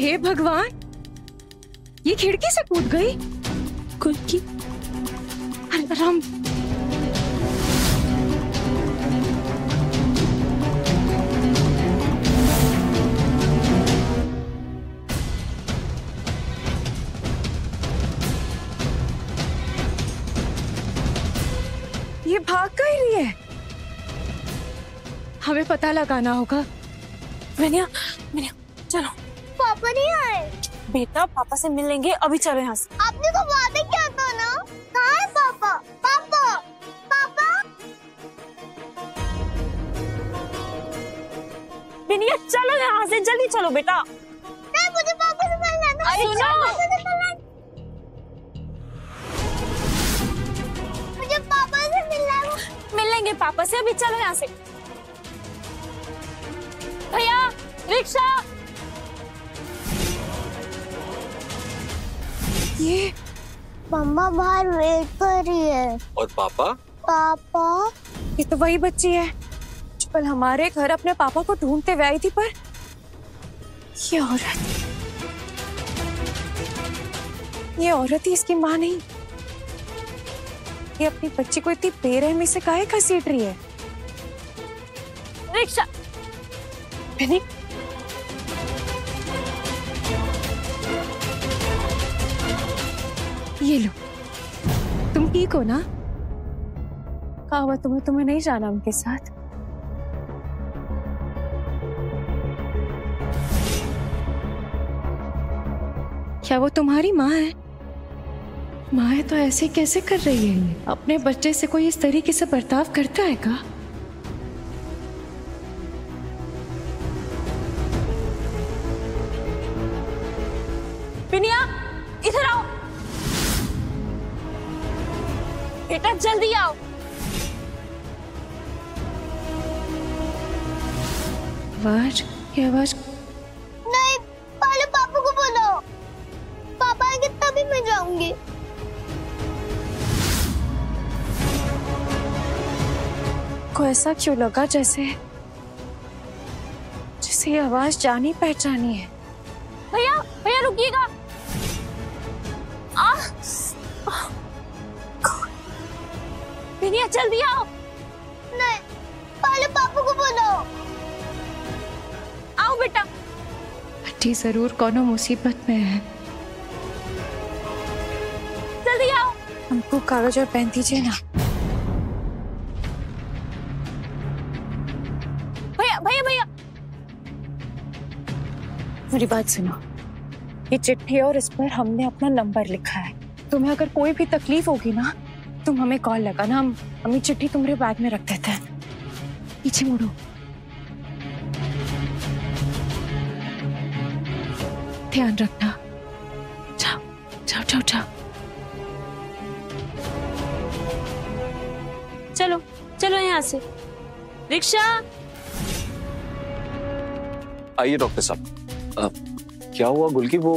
हे भगवान, ये खिड़की से कूद गई। गुल्की, अलार्म। ये भाग कहीं रही है। हमें पता लगाना होगा। विनया, विनया, चलो। पापा नहीं आए। बेटा, पापा से मिल लेंगे, अभी चलो यहाँ से। आपने तो वादा किया था ना। कहाँ है पापा? पापा, पापा। विनया, चलो यहाँ से, जल्दी चलो बेटा। नहीं, मुझे पापा से मिलना है। अरे सुनो, मुझे पापा से मिलना है। मिल लेंगे पापा से, अभी चलो यहाँ से। भैया, रिक्शा। ये मम्मा बाहर वेट कर रही है। और पापा? पापा, ये तो वही बच्ची है जो कल हमारे घर अपने पापा को ढूंढते हुए आई थी। पर ये औरत ही इसकी माँ नहीं। ये अपनी बच्ची को इतनी बेरहमी से काहे घसीट रही है। रिक्शा। विनी, ये लो। तुम ठीक हो ना? कहा हुआ तुम्हें नहीं जाना उनके साथ? क्या वो तुम्हारी माँ है? माँ है तो ऐसे कैसे कर रही है? अपने बच्चे से कोई इस तरीके से बर्ताव करता है क्या? विनया, इधर आओ। बेटा, जल्दी आओ। आवाज, ये आवाज। नहीं, पहले पापा को बुलाओ। पापा आएंगे तभी मैं जाऊंगी। को ऐसा क्यों लगा जैसे ये आवाज जानी पहचानी है। भैया, भैया रुकिएगा। विनया, जल्दी आओ। नहीं, पहले पापा को बुलाओ। आओ बेटा। बच्ची जरूर कोनो मुसीबत में है। जल्दी आओ। हमको कागज और पेन दीजिए ना। भैया, भैया, भैया, मेरी बात सुनो। ये चिट्ठी है और इस पर हमने अपना नंबर लिखा है। तुम्हें अगर कोई भी तकलीफ होगी ना, तुम हमें कॉल लगाना। हम ये चिट्ठी तुम्हारे बैग में रख देते हैं। पीछे मुड़ो। ध्यान रखना। जाओ जाओ जाओ जाओ। चलो चलो यहाँ से। रिक्शा। आइए डॉक्टर साहब। क्या हुआ गुल्की? वो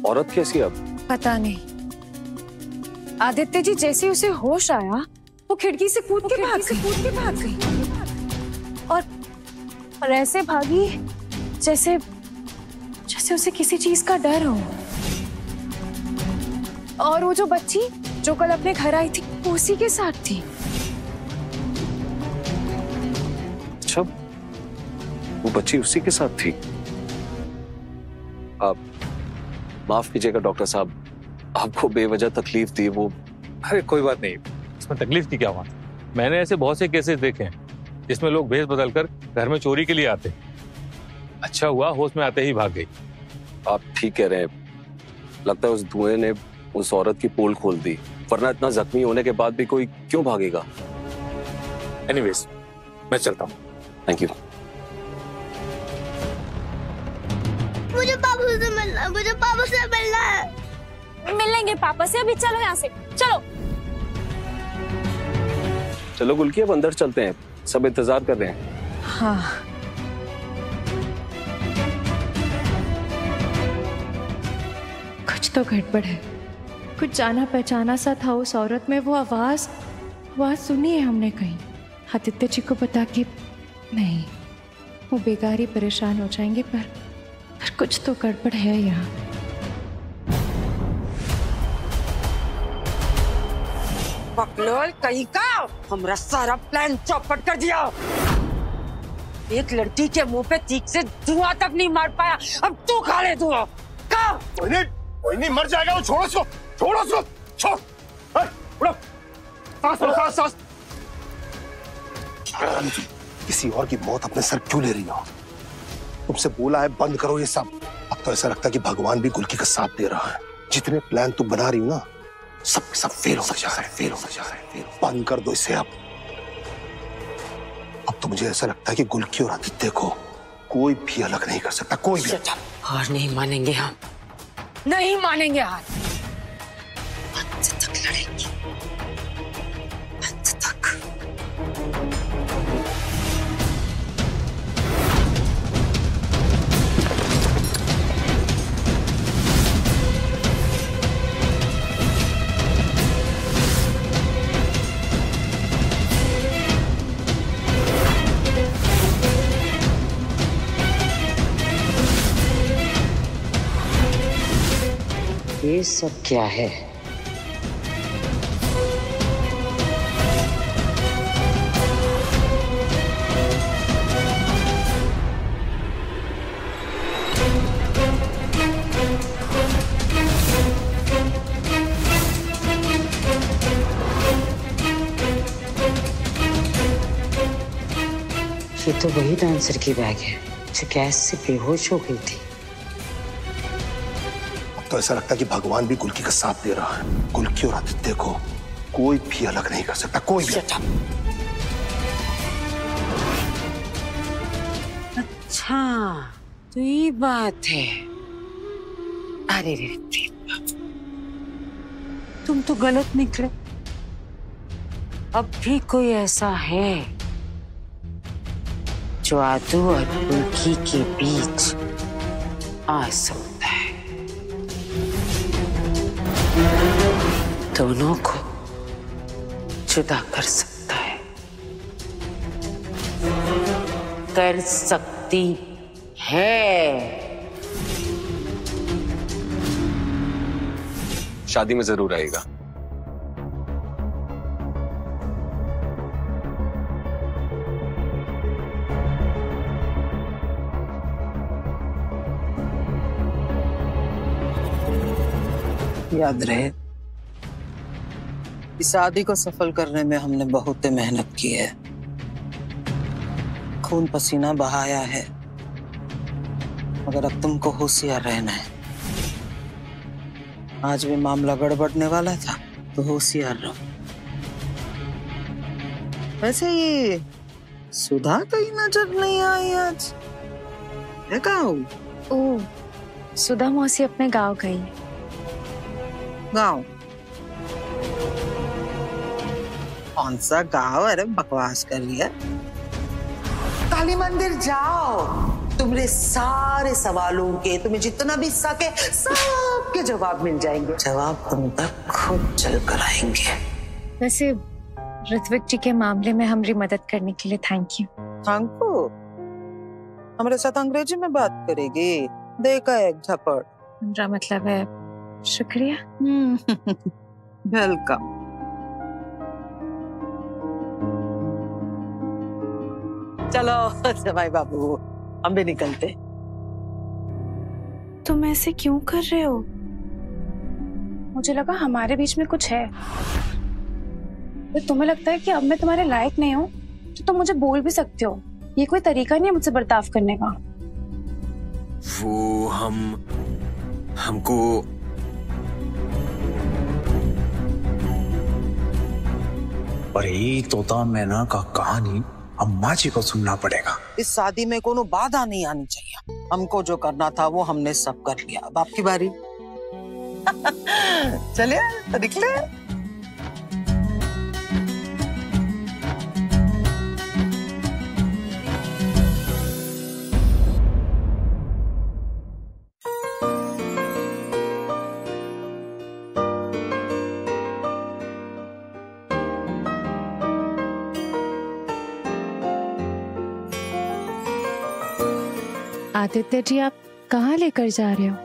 औरत कैसी है अब? पता नहीं। आदित्य जी जैसे उसे होश आया वो खिड़की से कूद के भाग गई। और ऐसे भागी जैसे उसे किसी चीज का डर हो। और वो जो बच्ची जो कल अपने घर आई थी वो उसी के साथ थी। अच्छा, वो बच्ची उसी के साथ थी। आप माफ कीजिएगा डॉक्टर साहब, आपको बेवजह तकलीफ दी वो। अरे कोई बात नहीं, इसमें तकलीफ की क्या बात। मैंने ऐसे बहुत से केसेस देखे हैं जिसमें लोग भेष बदलकर घर में चोरी के लिए आते हैं। अच्छा हुआ होश में आते ही भाग गई। आप ठीक कह रहे हैं। लगता है उस धुएं ने उस औरत की पोल खोल दी, वरना इतना जख्मी होने के बाद भी कोई क्यों भागेगा। एनीवेज, मैं चलता हूँ। Thank you. मुझे पापा से मिलना है। मुझे पापा से मिलना है। मिल लेंगे पापा से, अभी चलो यहाँ से। चलो चलो गुल्की, अब अंदर चलते हैं, सब इंतजार कर रहे हैं। हाँ, कुछ तो गड़बड़ है। कुछ जाना पहचाना सा था उस औरत में। वो आवाज सुनी है हमने कहीं। आदित्य जी को बता के नहीं, वो बेकार ही परेशान हो जाएंगे। पर पर कुछ तो गड़बड़ है यहाँ। बकलोल कहीं का हमारा सारा प्लान चौपट कर दिया। एक लड़की के मुंह पे तीक से धुआं तक नहीं मार पाया, अब तू खा ले धुआं। कोई नहीं मर जाएगा वो। छोड़ो उसको, छोड़ो उसको, छोड़। उड़ो, सांस लो, सांस। किसी और की मौत अपने सर क्यों ले रही हो? तुमसे बोला है बंद करो ये सब। अब तो ऐसा लगता है कि भगवान भी गुलकी का साथ दे रहा है। जितने प्लान तुम बना रही हो ना, सब फेल होता जा रहा है। बंद कर दो इसे अब तो मुझे ऐसा लगता है कि गुलकी और आदित्य को कोई भी अलग नहीं कर सकता, कोई भी। और नहीं मानेंगे हम, नहीं मानेंगे हार। अंत तक लड़ेंगे, अंत तक। ये सब क्या है? ये तो वही डांसर की बैग है जो गैस से बेहोश हो गई थी। तो ऐसा लगता है कि भगवान भी गुलकी का साथ दे रहा है। गुलकी और आदित्य को कोई भी अलग नहीं कर सकता, कोई भी। अच्छा तो ये बात है। अरे रे तुम तो गलत निकले। अब भी कोई ऐसा है जो आदू और गुलकी के बीच आ सकता है, दोनों को जुदा कर सकता है, कर सकती है। शादी में जरूर आएगा। याद रहे, इस शादी को सफल करने में हमने बहुत मेहनत की है, खून पसीना बहाया है, मगर अब तुमको होशियार रहना है। आज भी मामला गड़बड़ने वाला था तो होशियार रहो। वैसे ये सुधा कहीं नजर नहीं आई आज, है कहाँ हूँ? ओह, सुधा मौसी अपने गांव गई है। गाँव? कौन सा गाँव? अरे बकवास कर लिया। काली मंदिर जाओ, तुम्हारे सारे सवालों के, तुम्हें जितना भी सके सबके जवाब मिल जाएंगे। जवाब तुम तक खुद चल कर आएंगे। वैसे ऋत्विक जी के मामले में हमारी मदद करने के लिए थैंक यू। Thank you? हमारे साथ अंग्रेजी में बात करेगी? देखा एक झपड़। मेरा मतलब है शुक्रिया। वेलकम। चलो जमाई बाबू, हम भी निकलते। तुम ऐसे क्यों कर रहे हो? मुझे लगा हमारे बीच में कुछ है। तो तुम्हें लगता है कि अब मैं तुम्हारे लायक नहीं हूँ तो तुम मुझे बोल भी सकते हो। ये कोई तरीका नहीं है मुझसे बर्ताव करने का। वो हमको और ये तोता मैना का कहानी अम्मा जी को सुनना पड़ेगा। इस शादी में कोनो बाधा नहीं आनी चाहिए। हमको जो करना था वो हमने सब कर लिया, अब आपकी बारी। चलिए निकले। आदित्य जी, आप कहाँ लेकर जा रहे हो?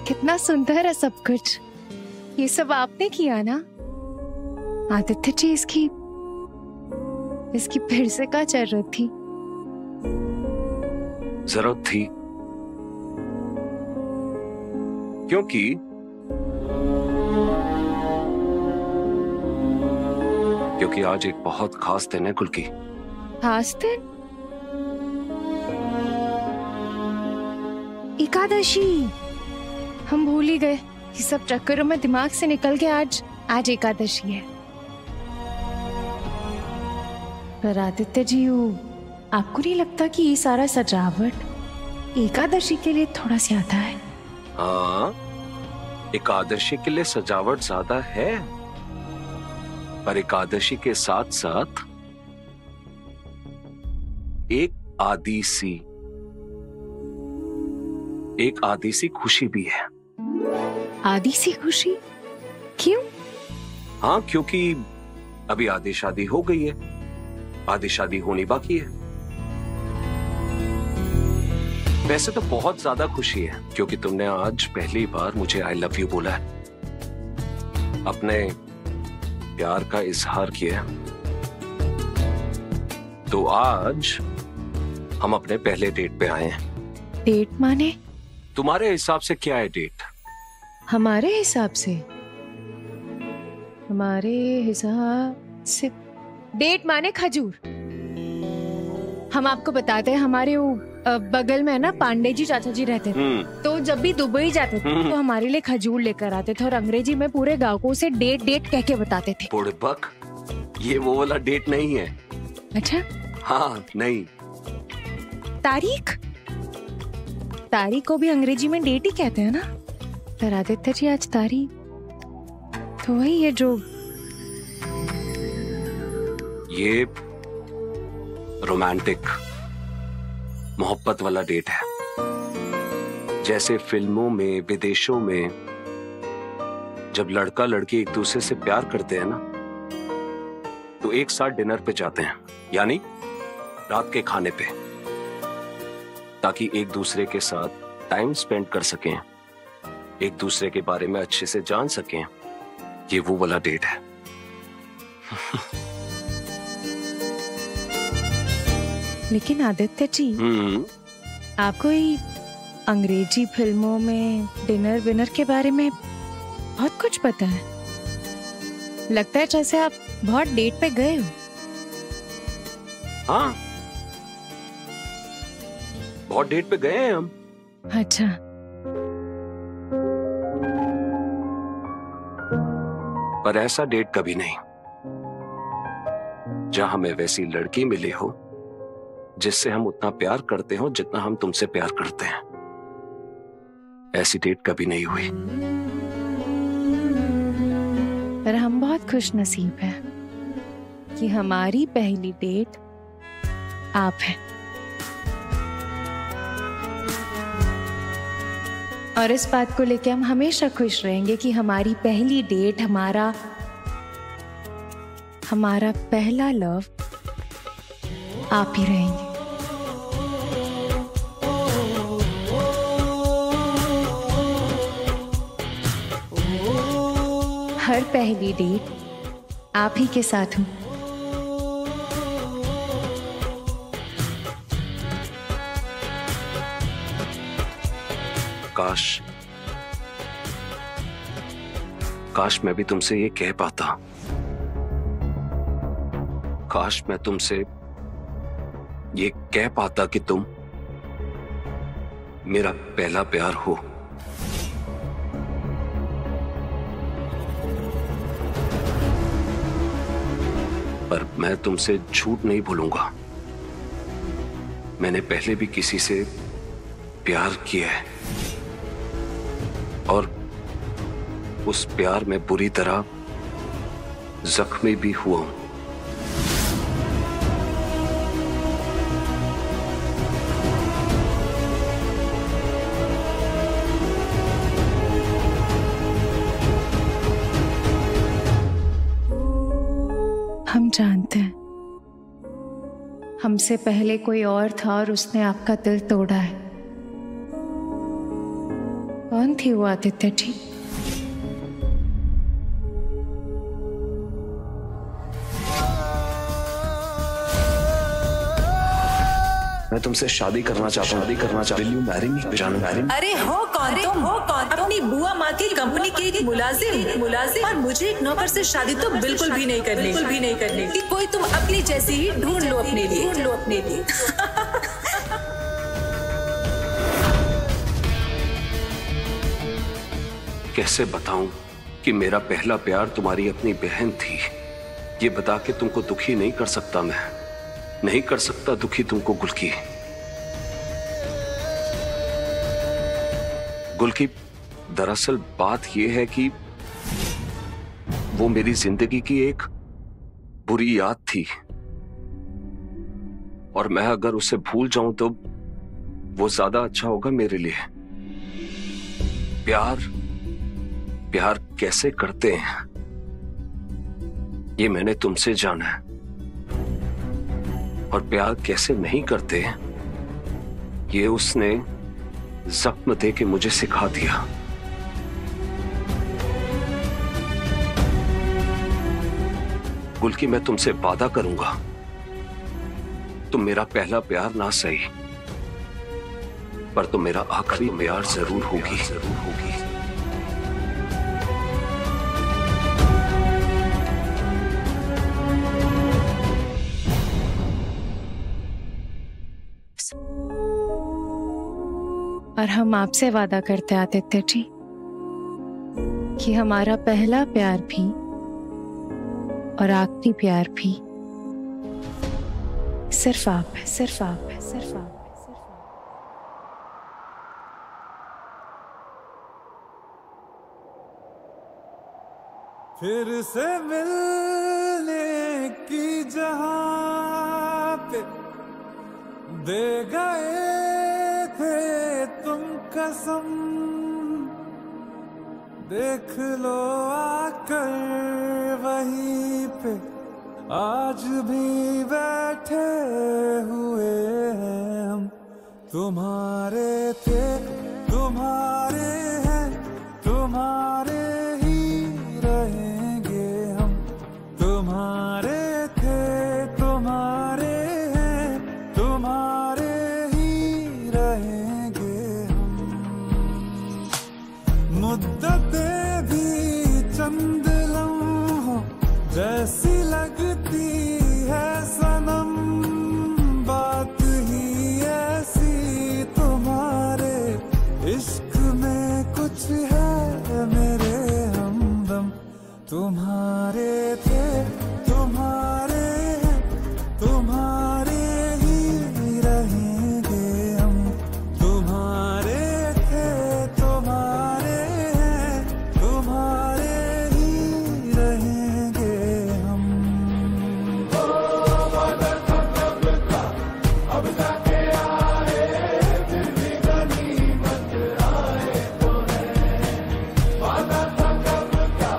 कितना सुंदर है सब कुछ। ये सब आपने किया ना आदित्य जी? इसकी फिर से क्या जरूरत थी? जरूरत थी क्योंकि आज एक बहुत खास दिन है कुल्की। खास दिन? एकादशी। हम भूल ही गए। ये सब चक्करों में दिमाग से निकल के आज एकादशी है। पर आदित्य जी, आपको नहीं लगता कि ये सारा सजावट एकादशी के लिए थोड़ा ज्यादा है? हाँ, एकादशी के लिए सजावट ज्यादा है, पर एकादशी के साथ साथ एक आधी सी खुशी भी है। आधी सी खुशी? क्यों? हाँ, क्योंकि अभी आधी शादी हो गई है, आधी शादी होनी बाकी है। वैसे तो बहुत ज्यादा खुशी है क्योंकि तुमने आज पहली बार मुझे आई लव यू बोला है, अपने प्यार का इजहार किया है। तो आज हम अपने पहले डेट पे आए हैं। डेट माने? तुम्हारे हिसाब से क्या है डेट? हमारे हिसाब से डेट माने खजूर। हम आपको बताते हैं, हमारे वो बगल में ना पांडे जी चाचा जी रहते थे, तो जब भी दुबई जाते थे तो हमारे लिए खजूर लेकर आते थे और अंग्रेजी में पूरे गांव को उसे डेट कह के बताते थे। बुड़बक, ये वो वाला डेट नहीं है। अच्छा? हाँ, नहीं। तारीख को भी अंग्रेजी में डेट ही कहते हैं ना? पर आदित्य जी, आज तारीख तो वही है जो ये रोमांटिक मोहब्बत वाला डेट है। जैसे फिल्मों में, विदेशों में जब लड़का लड़की एक दूसरे से प्यार करते हैं ना, तो एक साथ डिनर पे जाते हैं, यानी रात के खाने पे, ताकि एक दूसरे के साथ टाइम स्पेंड कर सकें, एक दूसरे के बारे में अच्छे से जान सकें। ये वो वाला डेट है। लेकिन आदित्य जी, आपको ही अंग्रेजी फिल्मों में डिनर विनर के बारे में बहुत कुछ पता है। लगता है जैसे आप बहुत डेट पे गए हो। हाँ, बहुत डेट पे गए हैं हम। अच्छा। पर ऐसा डेट कभी नहीं जहां हमें वैसी लड़की मिली हो जिससे हम उतना प्यार करते हो जितना हम तुमसे प्यार करते हैं। ऐसी डेट कभी नहीं हुई। पर हम बहुत खुश नसीब हैं कि हमारी पहली डेट आप हैं। और इस बात को लेकर हम हमेशा खुश रहेंगे कि हमारी पहली डेट, हमारा पहला लव आप ही रहेंगे। हर पहली डेट आप ही के साथ हूं। काश मैं भी तुमसे ये कह पाता। काश मैं तुमसे ये कह पाता कि तुम मेरा पहला प्यार हो। पर मैं तुमसे झूठ नहीं बोलूंगा। मैंने पहले भी किसी से प्यार किया है और उस प्यार में बुरी तरह जख्मी भी हुआ हूं। हम जानते हैं हमसे पहले कोई और था और उसने आपका दिल तोड़ा है। कौन थी वो आदित्य जी? मैं तुमसे शादी करना चाहता हूँ। Will you marry me? जानू marry me? अरे हो कौन तुम? अपनी बुआ माँ की कंपनी के एक मुलाजिम और मुझे एक नौकर से शादी तो बिल्कुल भी नहीं करनी। कि कोई तुम अपनी जैसी ही ढूंढ लो अपने लिए। कैसे बताऊं कि मेरा पहला प्यार तुम्हारी अपनी बहन थी। ये बता के तुमको दुखी नहीं कर सकता, मैं नहीं कर सकता दुखी तुमको गुलकी। गुलकी, दरअसल बात यह है कि वो मेरी जिंदगी की एक बुरी याद थी और मैं अगर उसे भूल जाऊं तो वो ज्यादा अच्छा होगा मेरे लिए। प्यार कैसे करते हैं ये मैंने तुमसे जाना है और प्यार कैसे नहीं करते ये उसने जख्म दे के मुझे सिखा दिया। गुलकी, मैं तुमसे वादा करूंगा तुम मेरा पहला प्यार ना सही पर तुम मेरा आखिरी प्यार जरूर होगी। और हम आपसे वादा करते आदित्य जी कि हमारा पहला प्यार भी और आखिरी प्यार भी सिर्फ आप है। फिर से मिलने की जहां पे दे गए थे तुम कसम, देख लो आकर वहीं पे आज भी बैठे हुए हैं हम। तुम्हारे थे तुम्हारे हैं तुम्हारे ही रहेंगे हम। तुम्हारे थे तुम्हारे हैं तुम्हारे ही रहेंगे हम। मुद्दतें भी चंद लम्हों जैसी लगती है सनम, बात ही ऐसी तुम्हारे इश्क में कुछ है मेरे हमदम। तुम्हारे थे तुम्हारे हैं तुम्हारे ही रहेंगे हम। तुम्हारे थे तुम्हारे हैं तुम्हारे ही रहेंगे हम। अब जाके आए फिर भी गनीमत आए तो है। वादा था कब का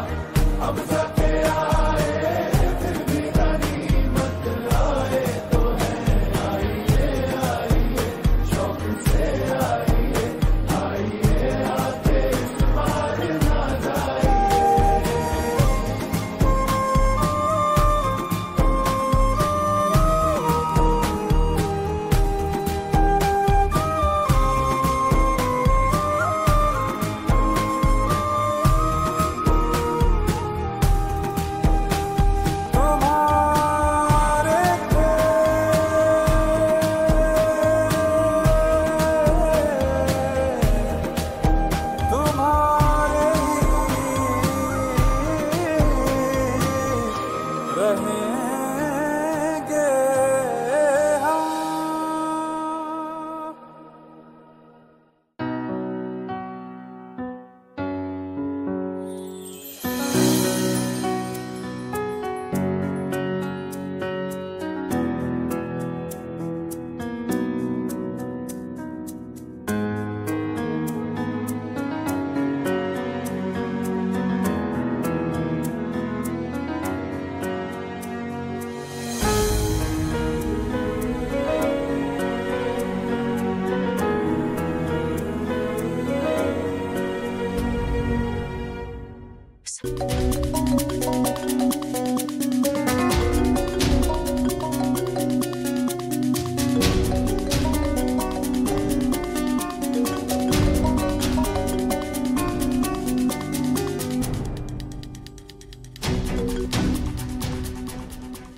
अब जाके आए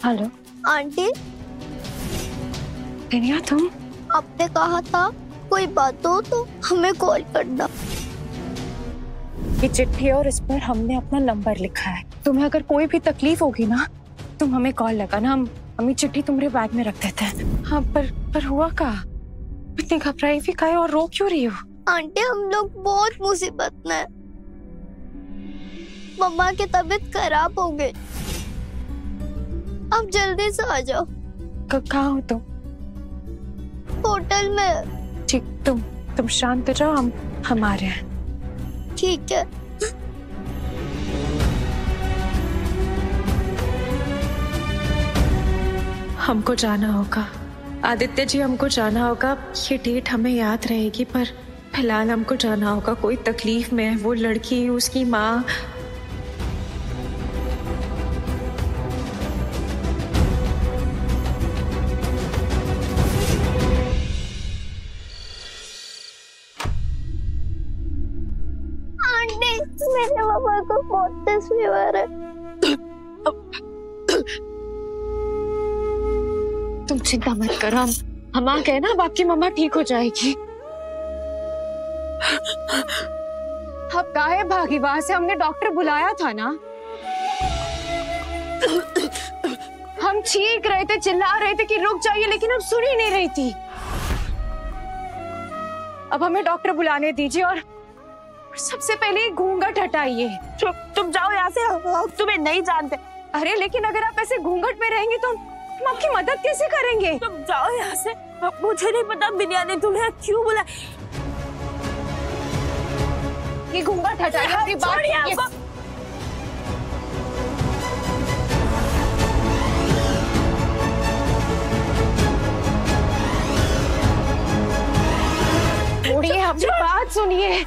हेलो आंटी, दुनिया तुम? आपने कहा था कोई बात हो तो हमें कॉल करना। ये चिट्ठी और इस पर हमने अपना नंबर लिखा है। तुम्हें अगर कोई भी तकलीफ होगी ना, तुम हमें कॉल लगाना। हम ये चिट्ठी तुम्हारे बैग में रख देते हैं। हाँ, पर हुआ क्या? इतनी घबराई भी काहे और रो क्यों रही हो? आंटी, हम लोग बहुत मुसीबत में हैं। मम्मा की तबीयत खराब हो गई, आप जल्दी से आ जाओ। कहाँ हो तुम? होटल में। ठीक, तुम शांत हो जाओ, हम आ रहे हैं। ठीक है। हमको जाना होगा आदित्य जी, हमको जाना होगा। ये डेट हमें याद रहेगी, पर फिलहाल हमको जाना होगा। कोई तकलीफ में है वो लड़की, उसकी माँ। आंटी, मेरे पापा को बहुत तेज फीवर है। तुम चिंता मत करो, हम आ गए ना, अब आपकी मम्मा ठीक हो जाएगी। अब काहे भागी वहां से? हमने डॉक्टर बुलाया था ना। हम चीख रहे थे, चिल्ला रहे थे कि रुक जाइए, लेकिन हम सुन ही नहीं रही थी। अब हमें डॉक्टर बुलाने दीजिए और सबसे पहले घूंघट हटाइए। तुम जाओ यहाँ से, हम तुम्हें नहीं जानते। अरे लेकिन अगर आप ऐसे घूंघट में रहेंगे तो हम आपकी मदद कैसे करेंगे? तुम जाओ यहाँ से। मुझे नहीं पता बिनिया ने तुम्हें क्यों बुलाया। ये घूंघट हटाइए, अपनी बात। छोड़िए, अपनी बात सुनिए।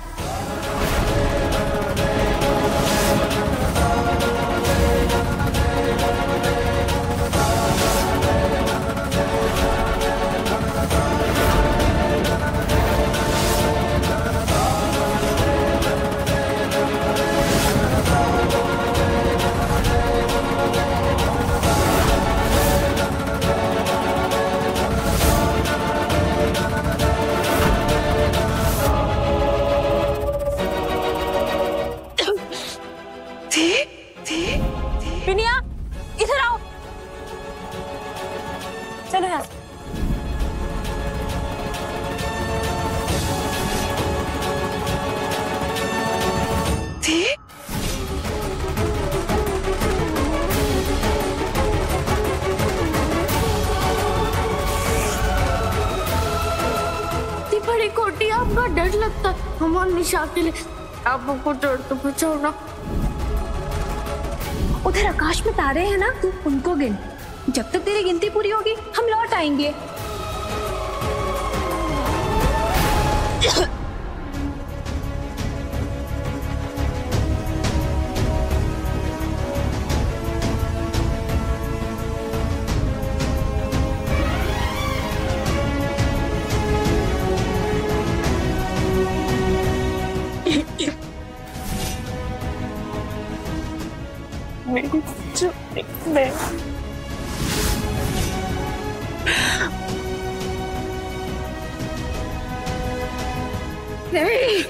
बिनिया, इधर आओ। चलो यहाँ। बड़ी कोटी, आपका डर लगता। हम और निशा के लिए आप हमको डर तो बचाओ ना। उधर आकाश में तारे हैं ना, तू उनको गिन। जब तक तेरी गिनती पूरी होगी हम लौट आएंगे। नहीं,